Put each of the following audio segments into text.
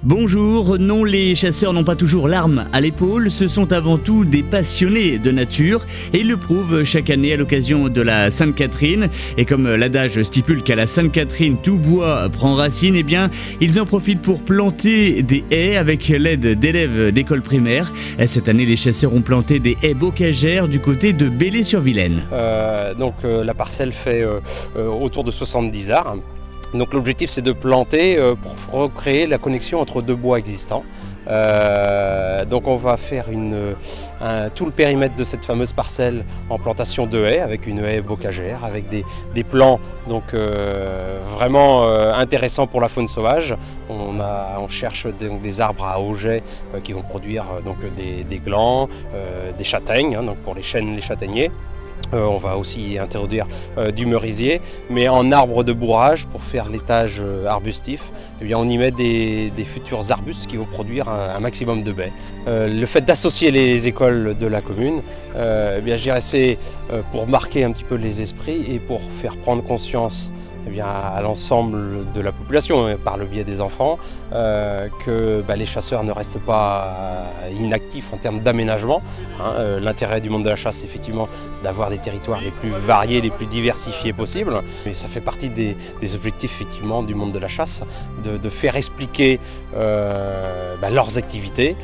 Bonjour, non, les chasseurs n'ont pas toujours l'arme à l'épaule, ce sont avant tout des passionnés de nature et ils le prouvent chaque année à l'occasion de la Sainte-Catherine. Et comme l'adage stipule qu'à la Sainte-Catherine tout bois prend racine, eh bien ils en profitent pour planter des haies avec l'aide d'élèves d'école primaire. Cette année, les chasseurs ont planté des haies bocagères du côté de Belley-sur-Vilaine. La parcelle fait autour de 70 arbres. Donc l'objectif, c'est de planter pour recréer la connexion entre deux bois existants. Donc on va faire tout le périmètre de cette fameuse parcelle en plantation de haies, avec une haie bocagère, avec des plants donc, vraiment intéressants pour la faune sauvage. On cherche des arbres à auget qui vont produire des glands, des châtaignes, donc pour les chênes, les châtaigniers. On va aussi introduire du merisier, mais en arbre de bourrage pour faire l'étage arbustif, eh bien on y met des futurs arbustes qui vont produire un maximum de baies. Le fait d'associer les écoles de la commune, eh bien, je dirais c'est pour marquer un petit peu les esprits et pour faire prendre conscience à l'ensemble de la population, par le biais des enfants, que les chasseurs ne restent pas inactifs en termes d'aménagement. L'intérêt du monde de la chasse, c'est effectivement d'avoir des territoires les plus variés, les plus diversifiés possibles. Mais ça fait partie des objectifs effectivement du monde de la chasse, de faire expliquer leurs activités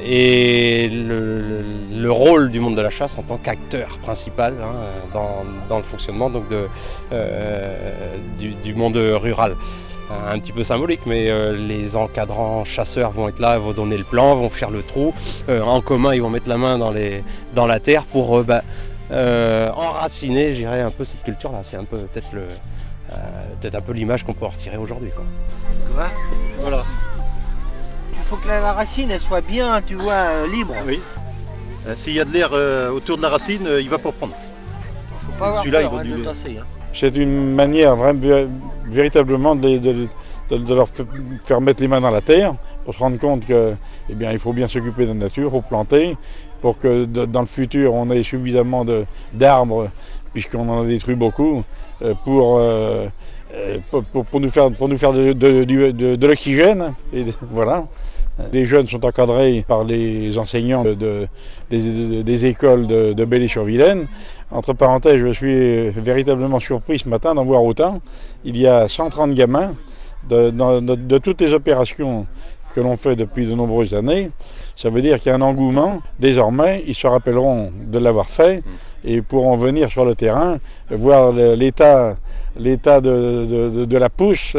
et le rôle du monde de la chasse en tant qu'acteur principal dans le fonctionnement donc, du monde rural. Un petit peu symbolique, mais les encadrants chasseurs vont être là, vont donner le plan, vont faire le trou. En commun, ils vont mettre la main dans la terre pour enraciner, je dirais, un peu cette culture-là. C'est un peu peut-être un peu l'image qu'on peut en retirer aujourd'hui. Voilà. Il faut que la racine elle soit bien, tu vois, libre. Oui. S'il y a de l'air autour de la racine, il va pas prendre. Faut pas avoir peur de tasser. C'est une manière véritablement de leur faire mettre les mains dans la terre pour se rendre compte qu'il faut bien s'occuper de la nature, faut planter pour que dans le futur on ait suffisamment d'arbres, puisqu'on en a détruit beaucoup, pour nous faire de l'oxygène. Voilà. Les jeunes sont encadrés par les enseignants des écoles de Belley-sur-Vilaine. Entre parenthèses, je suis véritablement surpris ce matin d'en voir autant. Il y a 130 gamins de toutes les opérations que l'on fait depuis de nombreuses années. Ça veut dire qu'il y a un engouement. Désormais, ils se rappelleront de l'avoir fait et pourront venir sur le terrain, voir l'état de la pousse.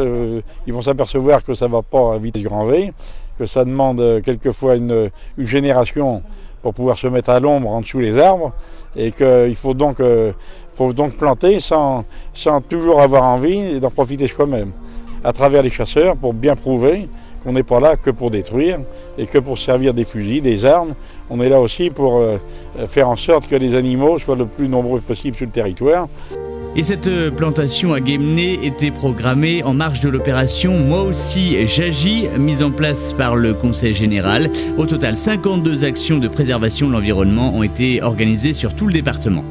Ils vont s'apercevoir que ça ne va pas à vitesse grand V, que ça demande quelquefois une génération pour pouvoir se mettre à l'ombre en dessous des arbres, et qu'il faut donc planter sans toujours avoir envie d'en profiter soi-même, à travers les chasseurs, pour bien prouver qu'on n'est pas là que pour détruire et que pour servir des fusils, des armes. On est là aussi pour faire en sorte que les animaux soient le plus nombreux possible sur le territoire. Et cette plantation à Guémené était programmée en marge de l'opération Moi aussi j'agis, mise en place par le Conseil général. Au total, 52 actions de préservation de l'environnement ont été organisées sur tout le département.